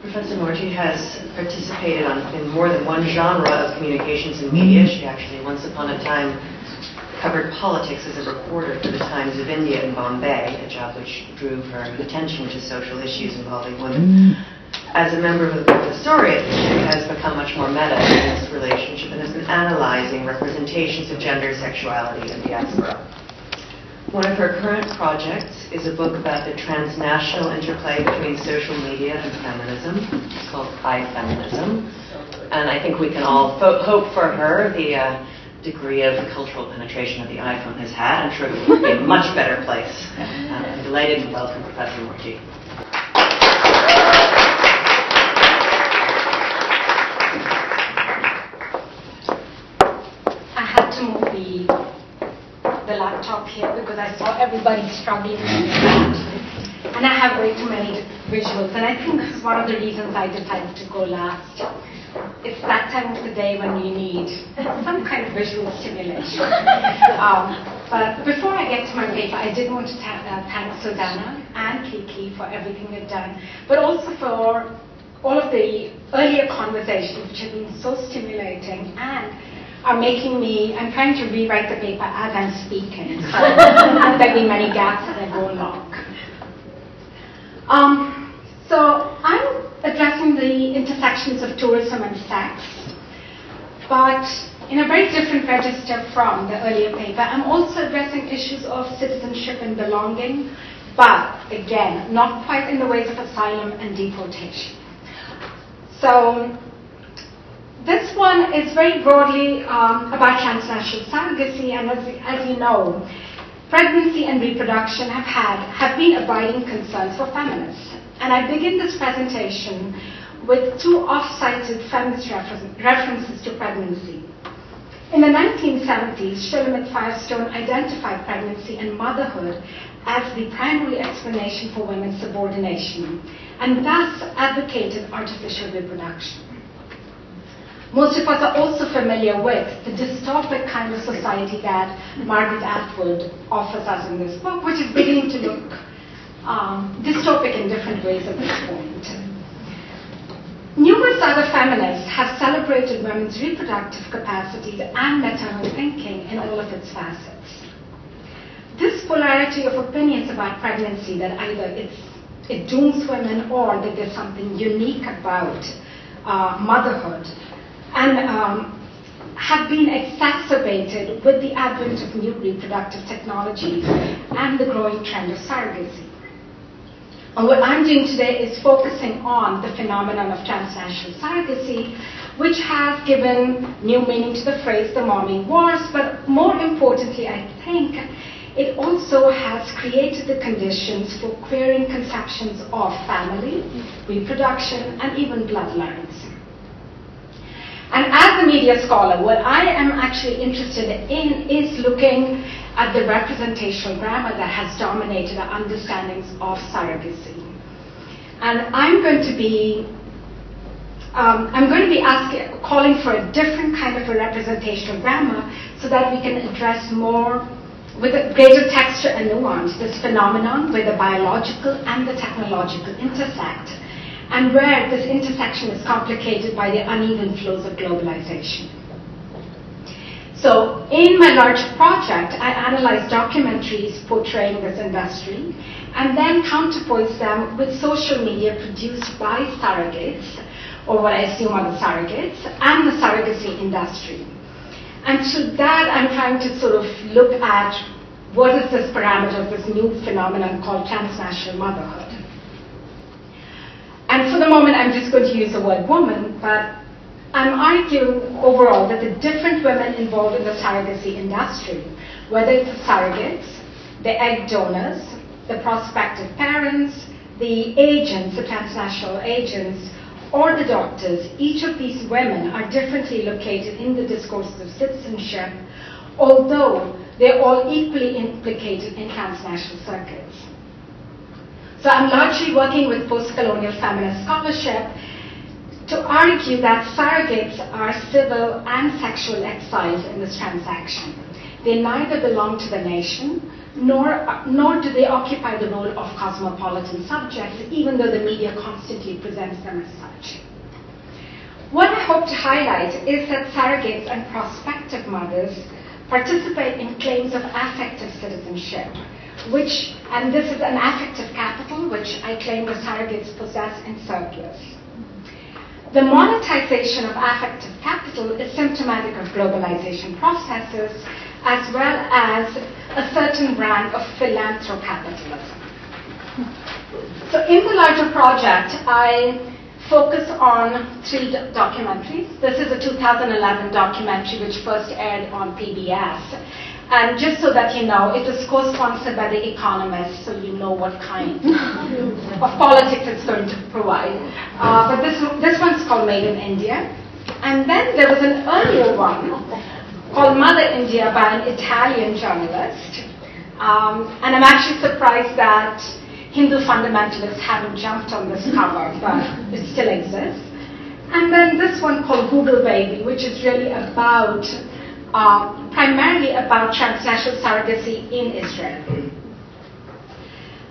Professor Moorti has participated in more than one genre of communications and media. She actually, once upon a time, covered politics as a reporter for the Times of India in Bombay, a job which drew her attention to social issues involving women. As a member of the professoriate, she has become much more meta in this relationship and has been analyzing representations of gender, sexuality, and diaspora. One of her current projects is a book about the transnational interplay between social media and feminism. It's called iFeminism. And I think we can all hope for her the degree of cultural penetration that the iPhone has had. I'm sure it would be a much better place. I'm delighted to welcome Professor Moorti. I had to move the laptop here because I saw everybody struggling with that. And I have way too many visuals. And I think this is one of the reasons I decided to go last. It's that time of the day when you need some kind of visual stimulation. But before I get to my paper, I did want to thank Susanna and Kiki for everything they've done, but also for all of the earlier conversations which have been so stimulating and are making me, I'm trying to rewrite the paper as I'm speaking, so there'll be many gaps as I go along. So I'm addressing the intersections of tourism and sex, but in a very different register from the earlier paper. I'm also addressing issues of citizenship and belonging, but again, not quite in the ways of asylum and deportation. So this one is very broadly about transnational surrogacy, and as you know, pregnancy and reproduction have been abiding concerns for feminists. And I begin this presentation with two oft-cited feminist references to pregnancy. In the 1970s, Shulamit Firestone identified pregnancy and motherhood as the primary explanation for women's subordination, and thus advocated artificial reproduction. Most of us are also familiar with the dystopic kind of society that Margaret Atwood offers us in this book, which is beginning to look dystopic in different ways at this point. Numerous other feminists have celebrated women's reproductive capacities and maternal thinking in all of its facets. This polarity of opinions about pregnancy, that either it dooms women or that there's something unique about motherhood, and have been exacerbated with the advent of new reproductive technologies and the growing trend of surrogacy. And what I'm doing today is focusing on the phenomenon of transnational surrogacy, which has given new meaning to the phrase the mommy wars, but more importantly, I think, it also has created the conditions for queering conceptions of family, reproduction, and even bloodlines. And as a media scholar, what I am actually interested in is looking at the representational grammar that has dominated our understandings of surrogacy. And I'm going to be calling for a different kind of a representational grammar so that we can address more with a greater texture and nuance this phenomenon where the biological and the technological intersect, and where this intersection is complicated by the uneven flows of globalization. So in my large project, I analyzed documentaries portraying this industry and then counterpoise them with social media produced by surrogates, or what I assume are the surrogates, and the surrogacy industry. And through that, I'm trying to sort of look at what is this parameter of this new phenomenon called transnational motherhood. And for the moment, I'm just going to use the word woman, but I'm arguing overall that the different women involved in the surrogacy industry, whether it's the surrogates, the egg donors, the prospective parents, the agents, the transnational agents, or the doctors, each of these women are differently located in the discourses of citizenship, although they're all equally implicated in transnational circuits. So I'm largely working with post-colonial feminist scholarship to argue that surrogates are civil and sexual exiles in this transaction. They neither belong to the nation, nor do they occupy the role of cosmopolitan subjects, even though the media constantly presents them as such. What I hope to highlight is that surrogates and prospective mothers participate in claims of affective citizenship, and this is an affective capital which I claim the surrogates possess in surplus. The monetization of affective capital is symptomatic of globalization processes as well as a certain brand of philanthrocapitalism. So in the larger project, I focus on 3 documentaries. This is a 2011 documentary which first aired on PBS. And just so that you know, it was co-sponsored by The Economist, so you know what kind of politics it's going to provide. But this one's called Made in India. And then there was an earlier one called Mother India by an Italian journalist. And I'm actually surprised that Hindu fundamentalists haven't jumped on this cover, but it still exists. And then this one called Google Baby, which is really about, primarily about transnational surrogacy in Israel.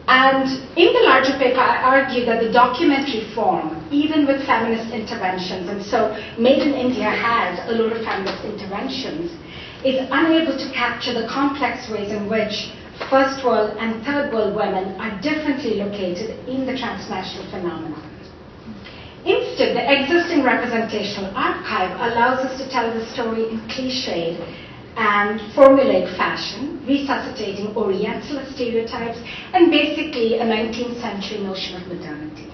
And in the larger paper, I argue that the documentary form, even with feminist interventions, and so Made in India has a lot of feminist interventions, is unable to capture the complex ways in which first world and third world women are differently located in the transnational phenomenon. Instead, the existing representational archive allows us to tell the story in cliched and formulaic fashion, resuscitating Oriental stereotypes and basically a 19th century notion of modernity.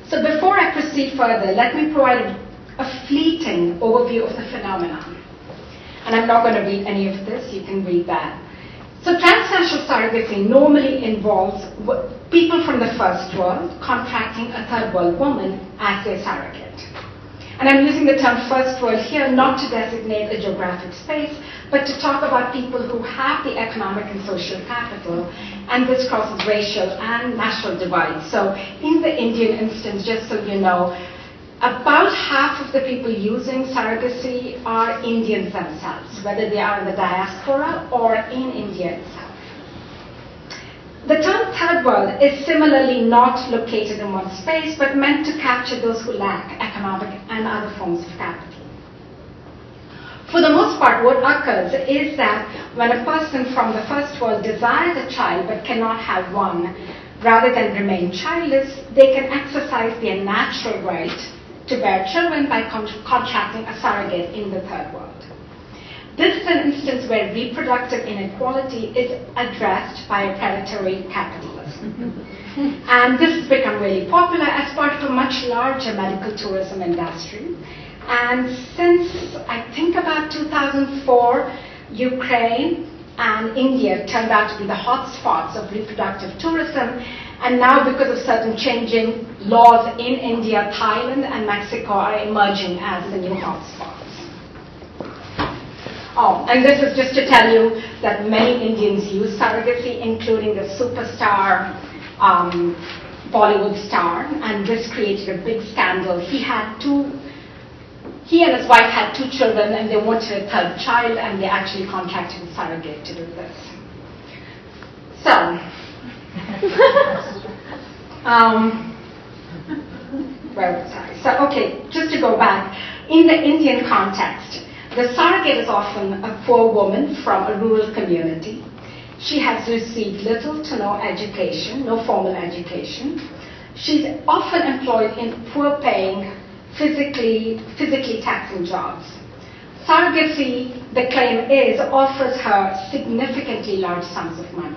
So before I proceed further, let me provide a fleeting overview of the phenomenon. And I'm not going to read any of this, you can read that. So transnational surrogacy normally involves people from the first world contracting a third world woman as their surrogate. And I'm using the term first world here not to designate a geographic space, but to talk about people who have the economic and social capital, and this crosses racial and national divides. So in the Indian instance, just so you know, about half of the people using surrogacy are Indians themselves, whether they are in the diaspora or in India itself. The term third world is similarly not located in one space, but meant to capture those who lack economic and other forms of capital. For the most part, what occurs is that when a person from the first world desires a child but cannot have one, rather than remain childless, they can exercise their natural right to bear children by contracting a surrogate in the third world. This is an instance where reproductive inequality is addressed by a predatory capitalism. And this has become really popular as part of a much larger medical tourism industry. And since, I think about 2004, Ukraine and India turned out to be the hotspots of reproductive tourism. And now, because of certain changing laws in India, Thailand and Mexico are emerging as the new hotspots. Oh, and this is just to tell you that many Indians use surrogacy, including the superstar Bollywood star, and this created a big scandal. He and his wife had 2 children, and they wanted a third child, and they actually contracted a surrogate to do this. So, where was I? So, okay, just to go back, in the Indian context, the surrogate is often a poor woman from a rural community. She has received little to no education, no formal education. She's often employed in poor-paying, physically taxing jobs. Surrogacy, the claim is, offers her significantly large sums of money.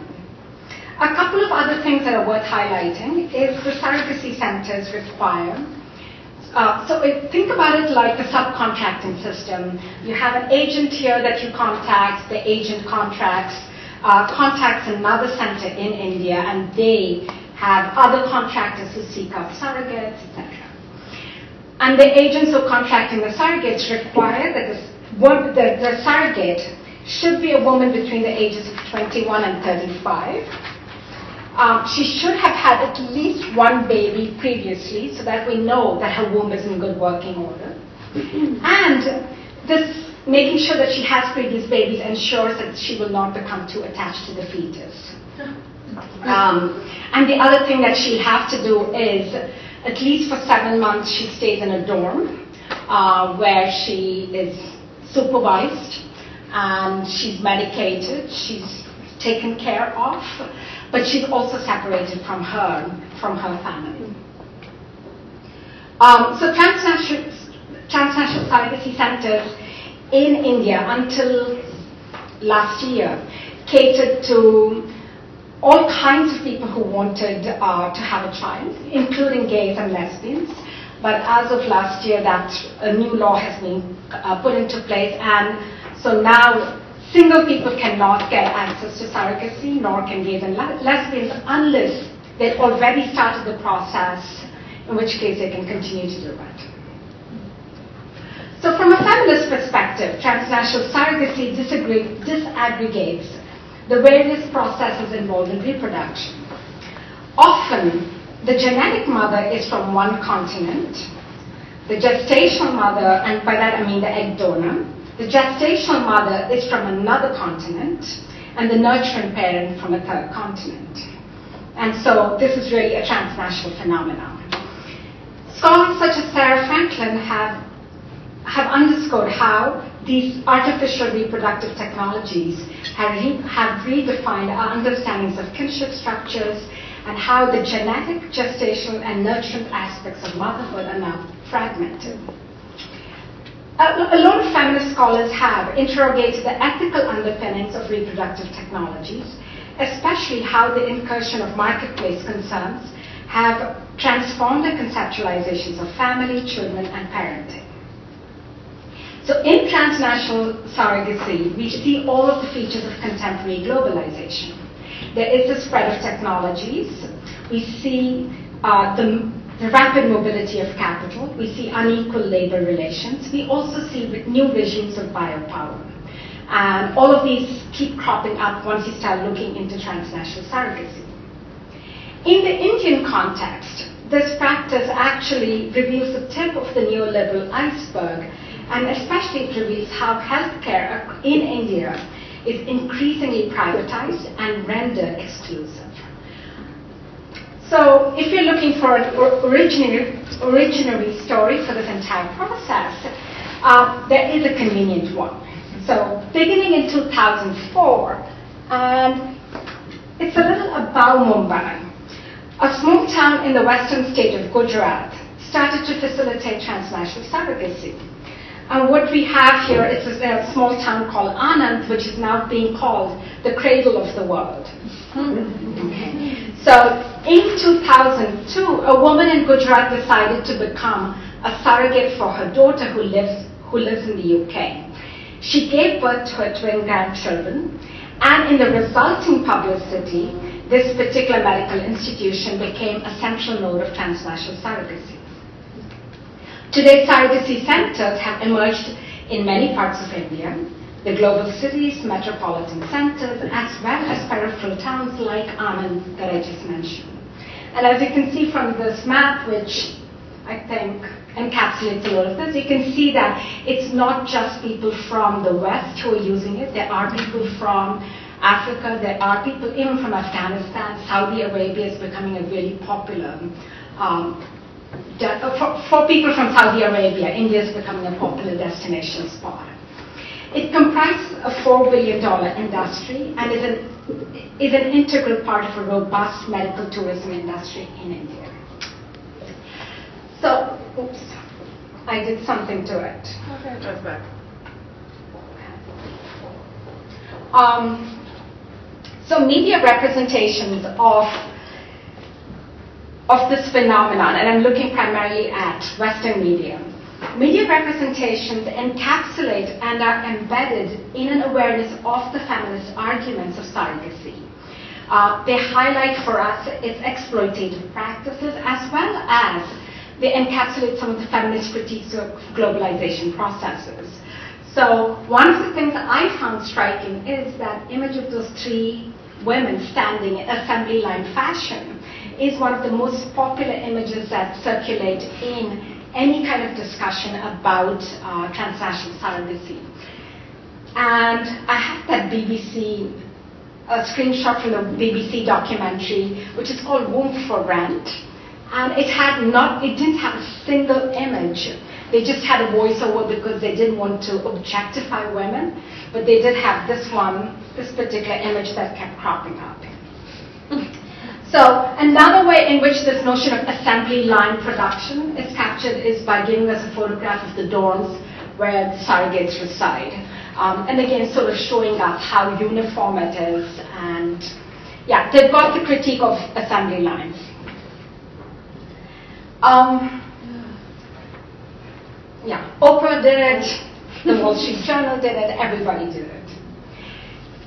A couple of other things that are worth highlighting is the surrogacy centers require. Think about it like the subcontracting system. You have an agent here that you contact, the agent contacts another center in India, and they have other contractors who seek out surrogates, etc. And the agents who are contracting the surrogates require that the surrogate should be a woman between the ages of 21 and 35. She should have had at least 1 baby previously, so that we know that her womb is in good working order. And this making sure that she has previous babies ensures that she will not become too attached to the fetus. And the other thing that she'll have to do is, at least for 7 months, she stays in a dorm where she is supervised and she's medicated, she's taken care of, but she's also separated from her family. So Transnational Surrogacy Centers in India until last year catered to all kinds of people who wanted to have a child, including gays and lesbians. But as of last year, that a new law has been put into place, and so now single people cannot get access to surrogacy, nor can gays and lesbians unless they've already started the process, in which case they can continue to do it. So from a feminist perspective, transnational surrogacy disaggregates the various processes involved in reproduction. Often, the genetic mother is from one continent, the gestational mother, and by that I mean the egg donor, the gestational mother is from another continent, and the nurturing parent from a third continent. And so this is really a transnational phenomenon. Scholars such as Sarah Franklin have underscored how these artificial reproductive technologies have redefined our understandings of kinship structures and how the genetic, gestational, and nurturing aspects of motherhood are now fragmented. A lot of feminist scholars have interrogated the ethical underpinnings of reproductive technologies, especially how the incursion of marketplace concerns have transformed the conceptualizations of family, children, and parenting. So in transnational surrogacy, we see all of the features of contemporary globalization. There is the spread of technologies. We see the rapid mobility of capital. We see unequal labor relations. We also see new regimes of biopower. And all of these keep cropping up once you start looking into transnational surrogacy. In the Indian context, this practice actually reveals the tip of the neoliberal iceberg, and especially it reveals how healthcare in India is increasingly privatized and rendered exclusive. So if you're looking for an originary story for this entire process, there is a convenient one. So beginning in 2004, and it's a little above Mumbai, a small town in the western state of Gujarat started to facilitate transnational surrogacy. And what we have here is a small town called Anand, which is now being called the cradle of the world. Okay. So in 2002, a woman in Gujarat decided to become a surrogate for her daughter who lives in the UK. She gave birth to her twin grandchildren, and in the resulting publicity, this particular medical institution became a central node of transnational surrogacy. Today, surrogacy centers have emerged in many parts of India, the global cities, metropolitan centers, as well as peripheral towns like Anand that I just mentioned. And as you can see from this map, which I think encapsulates a lot of this, you can see that it's not just people from the West who are using it. There are people from Africa, there are people even from Afghanistan. Saudi Arabia is becoming a really popular for people from Saudi Arabia, India is becoming a popular destination spot. It comprises a $4 billion industry and is an integral part of a robust medical tourism industry in India. So, oops, I did something to it. Okay, that's back. So media representations of this phenomenon, and I'm looking primarily at Western media. Media representations encapsulate and are embedded in an awareness of the feminist arguments of surrogacy. They highlight for us its exploitative practices, as well as they encapsulate some of the feminist critiques of globalization processes. So one of the things that I found striking is that image of those three women standing in assembly line fashion is one of the most popular images that circulate in any kind of discussion about transnational surrogacy. And I have that BBC, a screenshot from the BBC documentary, which is called Womb for Rent. And it didn't have a single image. They just had a voiceover because they didn't want to objectify women. But they did have this particular image that kept cropping up. So another way in which this notion of assembly line production is captured is by giving us a photograph of the dorms where the surrogates reside. And again, sort of showing us how uniform it is. And yeah, they've got the critique of assembly lines. Yeah, Oprah did it, the Wall Street Journal did it, everybody did it.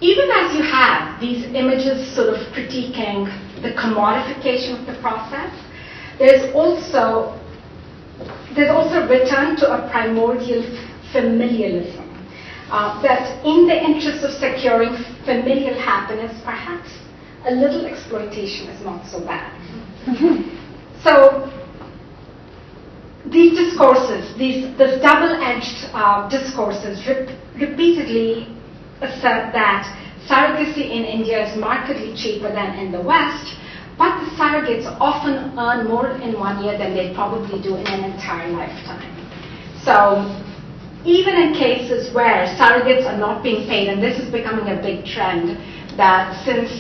Even as you have these images sort of critiquing the commodification of the process, there's also a return to a primordial familialism. That in the interest of securing familial happiness, perhaps a little exploitation is not so bad. So these discourses, these double-edged discourses repeatedly assert that surrogacy in India is markedly cheaper than in the West, but the surrogates often earn more in 1 year than they probably do in an entire lifetime. So even in cases where surrogates are not being paid, and this is becoming a big trend, that since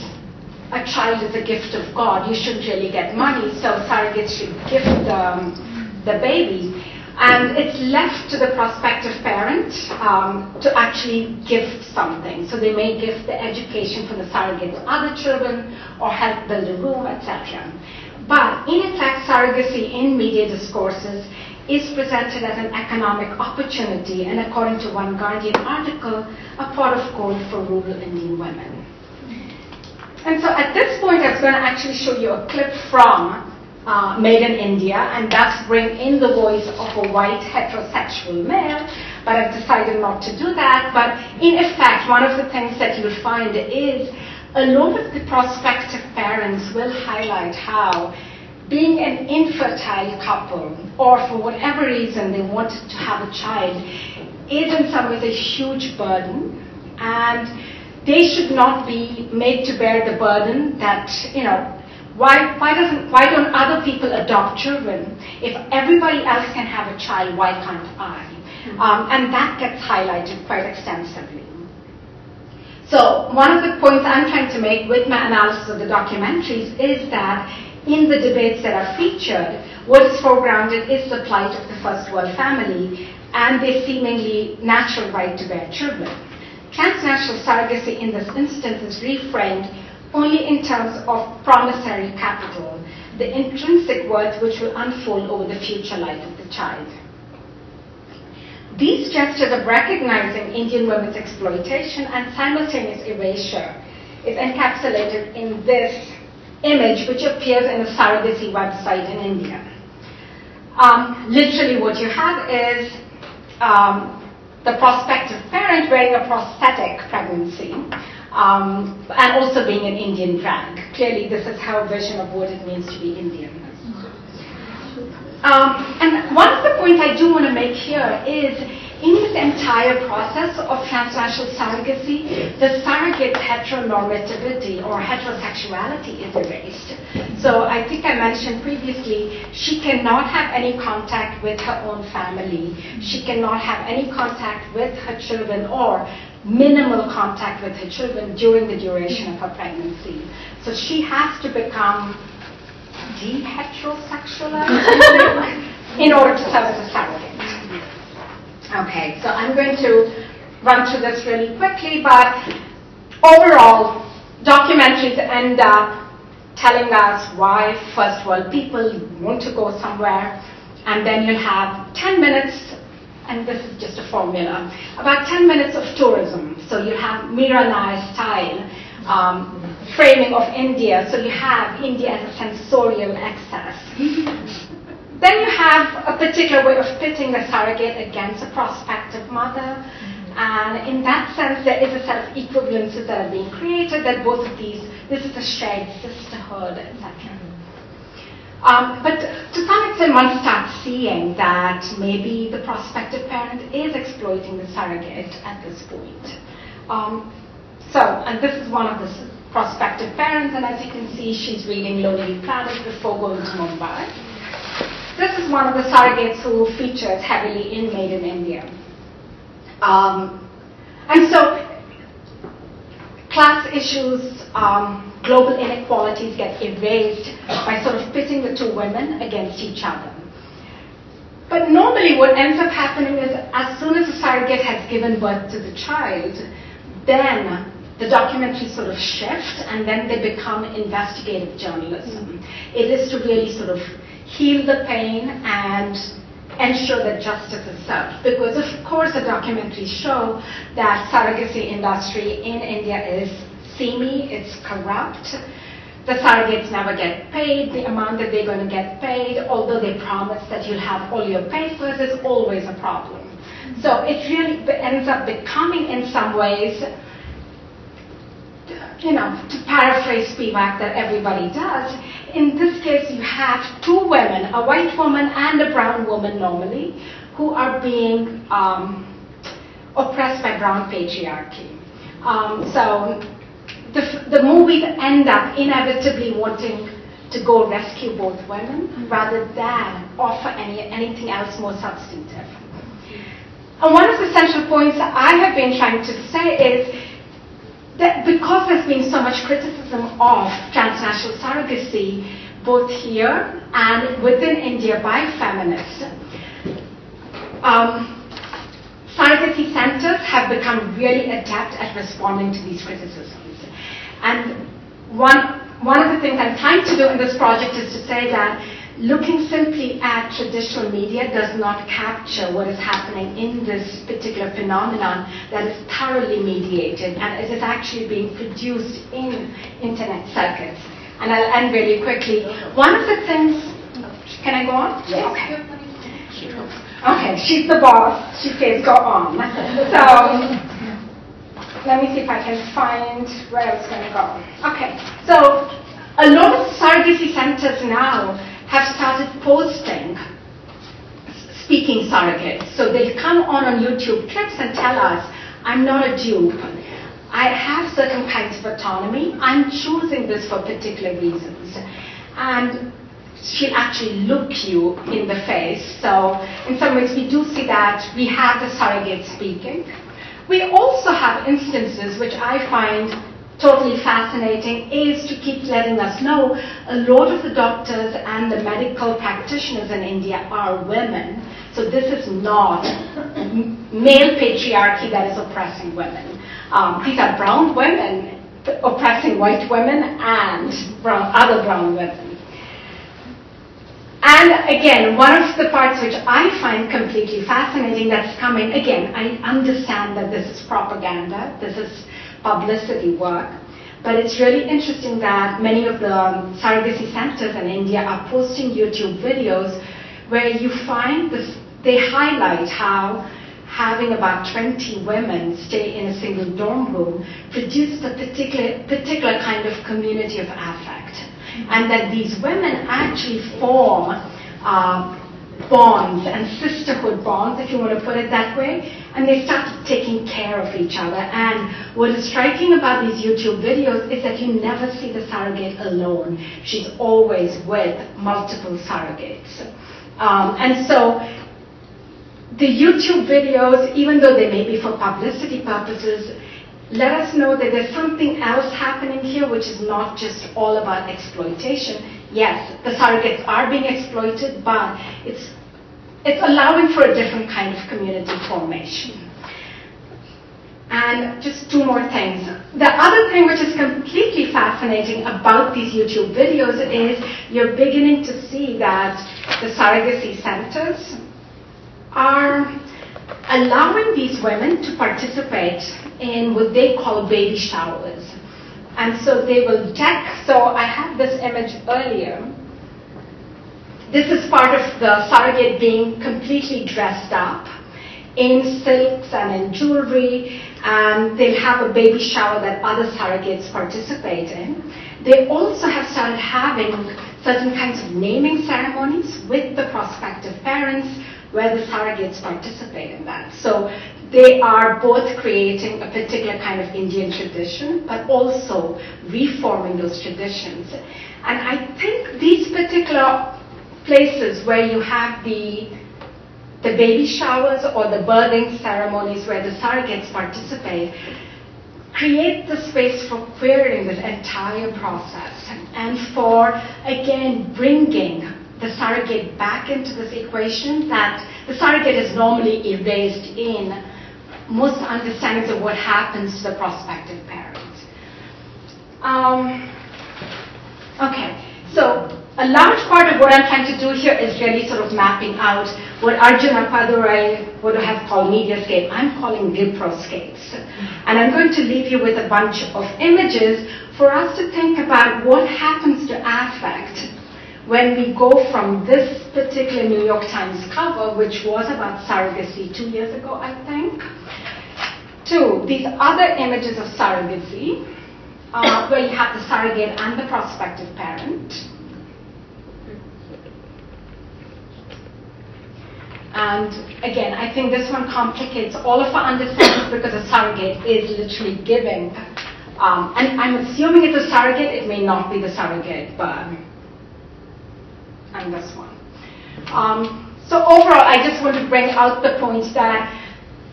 a child is a gift of God, you shouldn't really get money, so surrogates should gift the baby. And it's left to the prospective parent to actually gift something. So they may gift the education for the surrogate's other children or help build a room, etc. But in effect, surrogacy in media discourses is presented as an economic opportunity, and according to one Guardian article, a pot of gold for rural Indian women. And so at this point, I was going to actually show you a clip from Made in India, and thus bring in the voice of a white heterosexual male, but I've decided not to do that. But in effect, one of the things that you'll find is a lot of the prospective parents will highlight how being an infertile couple, or for whatever reason they wanted to have a child, is in some ways a huge burden, and they should not be made to bear the burden that, why don't other people adopt children? If everybody else can have a child, why can't I? And that gets highlighted quite extensively. So one of the points I'm trying to make with my analysis of the documentaries is that in the debates that are featured, what is foregrounded is the plight of the first world family and their seemingly natural right to bear children. Transnational surrogacy in this instance is reframed only in terms of promissory capital, the intrinsic worth which will unfold over the future life of the child. These gestures of recognizing Indian women's exploitation and simultaneous erasure is encapsulated in this image, which appears in a surrogacy website in India. Literally what you have is the prospective parent wearing a prosthetic pregnancy, and also being an Indian drag. Clearly, this is her vision of what it means to be Indian. And one of the points I do want to make here is, in this entire process of transnational surrogacy, the surrogate's heteronormativity or heterosexuality is erased. So I think I mentioned previously, she cannot have any contact with her own family. She cannot have any contact with her children, or minimal contact with her children during the duration of her pregnancy. So she has to become de-heterosexualized in order to serve as a surrogate. Okay, so I'm going to run through this really quickly, but overall, documentaries end up telling us why first world people want to go somewhere, and then you'll have 10 minutes, and this is just a formula, about 10 minutes of tourism. So you have Mira Nair style framing of India. So you have India as a sensorial excess. Then you have a particular way of pitting the surrogate against a prospective mother. And in that sense, there is a set of equivalences that are being created, that both of these, this is a shared sisterhood, etc. But to some extent, one starts seeing that maybe the prospective parent is exploiting the surrogate at this point. And this is one of the prospective parents, and as you can see, she's reading Lonely Planet before going to Mumbai. This is one of the surrogates who features heavily in Made in India. And so, class issues, global inequalities get erased by sort of pitting the two women against each other. But normally what ends up happening is as soon as the surrogate has given birth to the child, then the documentaries sort of shift and then they become investigative journalism. It is to really sort of heal the pain and ensure that justice is served. Because of course the documentaries show that surrogacy industry in India is seamy, it's corrupt. The surrogates never get paid. The amount that they're going to get paid, although they promise that you'll have all your papers, is always a problem. So it really ends up becoming, in some ways, to paraphrase Spivak that everybody does, in this case you have two women, a white woman and a brown woman normally, who are being oppressed by brown patriarchy. So the movies end up inevitably wanting to go rescue both women rather than offer anything else more substantive. And one of the central points that I have been trying to say is that because there's been so much criticism of transnational surrogacy, both here and within India by feminists, surrogacy centers have become really adept at responding to these criticisms. And one of the things I'm trying to do in this project is to say that looking simply at traditional media does not capture what is happening in this particular phenomenon that is thoroughly mediated and it is actually being produced in internet circuits. And I'll end really quickly. One of the things, can I go on? Yes. Okay. Okay, she's the boss. She says go on. So let me see if I can find where I was going to go. Okay, so a lot of surrogacy centers now have started posting speaking surrogates. So they'll come on YouTube clips and tell us, I'm not a dupe. I have certain kinds of autonomy. I'm choosing this for particular reasons. And she'll actually look you in the face. So in some ways we do see that we have the surrogate speaking. We also have instances which I find totally fascinating is to keep letting us know a lot of the doctors and the medical practitioners in India are women. So this is not male patriarchy that is oppressing women. These are brown women oppressing white women and other brown women. And again, one of the parts which I find completely fascinating that's coming, again, I understand that this is propaganda, this is publicity work, but it's really interesting that many of the surrogacy centers in India are posting YouTube videos where you find this, they highlight how having about 20 women stay in a single dorm room produces a particular kind of community of affect. And that these women actually form bonds and sisterhood bonds, if you want to put it that way, and they start taking care of each other. And what is striking about these YouTube videos is that you never see the surrogate alone. She's always with multiple surrogates. And so the YouTube videos, even though they may be for publicity purposes, let us know that there's something else happening here which is not just all about exploitation. Yes, the surrogates are being exploited, but it's allowing for a different kind of community formation. And just two more things. The other thing which is completely fascinating about these YouTube videos is you're beginning to see that the surrogacy centers are allowing these women to participate in what they call baby showers. And so they will deck, so I had this image earlier. This is part of the surrogate being completely dressed up in silks and in jewelry, and they'll have a baby shower that other surrogates participate in. They also have started having certain kinds of naming ceremonies with the prospective parents where the surrogates participate in that. So they are both creating a particular kind of Indian tradition, but also reforming those traditions. And I think these particular places where you have the baby showers or the birthing ceremonies where the surrogates participate create the space for querying this entire process and for, again, bringing the surrogate back into this equation that the surrogate is normally erased in most understandings of what happens to the prospective parents. Okay, so a large part of what I'm trying to do here is really sort of mapping out what Arjun Appadurai would have called mediascape. I'm calling reproscapes. And I'm going to leave you with a bunch of images for us to think about what happens to affect when we go from this particular New York Times cover, which was about surrogacy 2 years ago, I think, to these other images of surrogacy, where you have the surrogate and the prospective parent. And again, I think this one complicates all of our understandings because a surrogate is literally giving. And I'm assuming it's a surrogate. It may not be the surrogate, but and this one. So overall, I just want to bring out the points that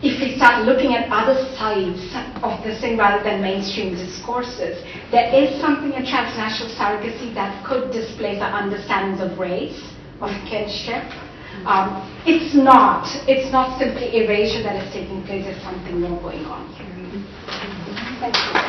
if we start looking at other sides of this thing rather than mainstream discourses, there is something in transnational surrogacy that could displace our understandings of race, of kinship. It's not simply erasure that is taking place. There's something more going on here. Thank you.